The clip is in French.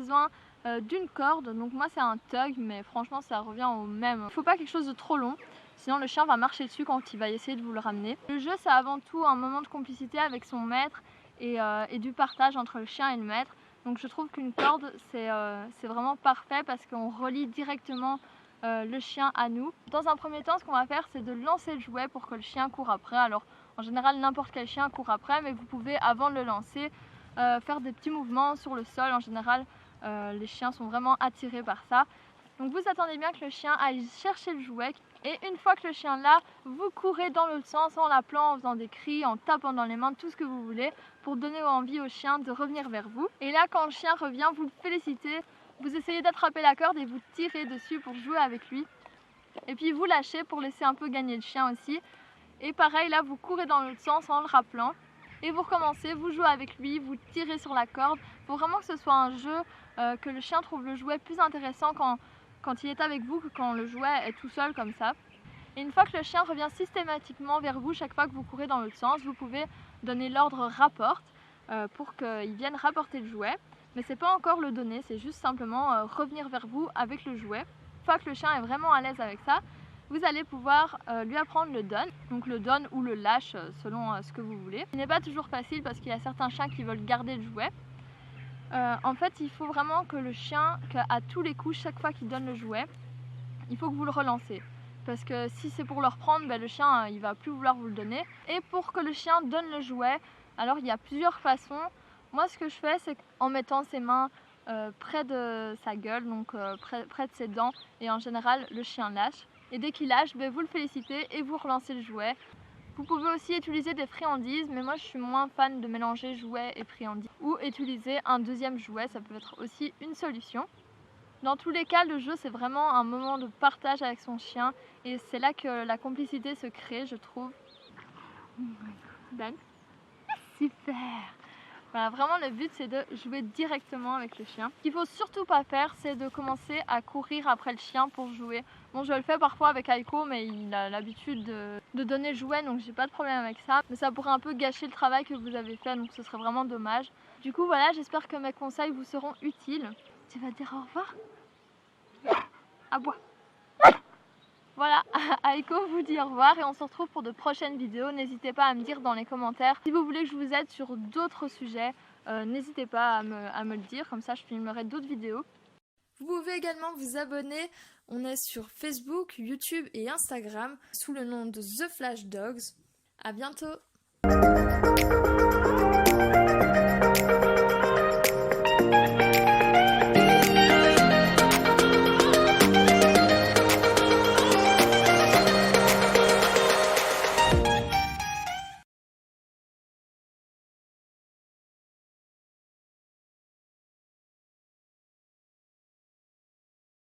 besoin d'une corde. Donc moi c'est un tug, mais franchement ça revient au même. Il faut pas quelque chose de trop long, sinon le chien va marcher dessus quand il va essayer de vous le ramener. Le jeu c'est avant tout un moment de complicité avec son maître et du partage entre le chien et le maître. Donc je trouve qu'une corde c'est vraiment parfait parce qu'on relie directement le chien à nous. Dans un premier temps, ce qu'on va faire c'est de lancer le jouet pour que le chien court après. Alors en général n'importe quel chien court après, mais vous pouvez avant de le lancer faire des petits mouvements sur le sol. En général les chiens sont vraiment attirés par ça. Donc vous attendez bien que le chien aille chercher le jouet et une fois que le chien l'a, vous courez dans l'autre sens en l'appelant, en faisant des cris, en tapant dans les mains, tout ce que vous voulez pour donner envie au chien de revenir vers vous. Et là quand le chien revient, vous le félicitez, vous essayez d'attraper la corde et vous tirez dessus pour jouer avec lui. Et puis vous lâchez pour laisser un peu gagner le chien aussi. Et pareil là vous courez dans l'autre sens en le rappelant. Et vous recommencez, vous jouez avec lui, vous tirez sur la corde. Il faut vraiment que ce soit un jeu, que le chien trouve le jouet plus intéressant quand il est avec vous que quand le jouet est tout seul comme ça. Et une fois que le chien revient systématiquement vers vous, chaque fois que vous courez dans l'autre sens, vous pouvez donner l'ordre rapporte pour qu'il vienne rapporter le jouet. Mais c'est pas encore le donner, c'est juste simplement revenir vers vous avec le jouet. Une fois que le chien est vraiment à l'aise avec ça, vous allez pouvoir lui apprendre le donne, donc le donne ou le lâche selon ce que vous voulez. Ce n'est pas toujours facile parce qu'il y a certains chiens qui veulent garder le jouet. En fait, il faut vraiment que le chien, qu'à tous les coups, chaque fois qu'il donne le jouet, il faut que vous le relancez. Parce que si c'est pour le reprendre, ben, le chien il va plus vouloir vous le donner. Et pour que le chien donne le jouet, alors il y a plusieurs façons. Moi ce que je fais, c'est qu'en mettant ses mains près de sa gueule, donc près de ses dents, et en général le chien lâche. Et dès qu'il lâche, ben, vous le félicitez et vous relancez le jouet. Vous pouvez aussi utiliser des friandises, mais moi je suis moins fan de mélanger jouet et friandises. Ou utiliser un deuxième jouet, ça peut être aussi une solution. Dans tous les cas, le jeu c'est vraiment un moment de partage avec son chien et c'est là que la complicité se crée, je trouve. Ben, super! Voilà, vraiment le but c'est de jouer directement avec le chien. Ce qu'il faut surtout pas faire, c'est de commencer à courir après le chien pour jouer. Bon, je le fais parfois avec Aiko, mais il a l'habitude de donner le jouet, donc j'ai pas de problème avec ça. Mais ça pourrait un peu gâcher le travail que vous avez fait, donc ce serait vraiment dommage. Du coup voilà, j'espère que mes conseils vous seront utiles. Tu vas dire au revoir? Aboie. Voilà, Aiko vous dit au revoir et on se retrouve pour de prochaines vidéos. N'hésitez pas à me dire dans les commentaires si vous voulez que je vous aide sur d'autres sujets. N'hésitez pas à me le dire, comme ça je filmerai d'autres vidéos. Vous pouvez également vous abonner. On est sur Facebook, YouTube et Instagram sous le nom de The Flash Dogs. À bientôt!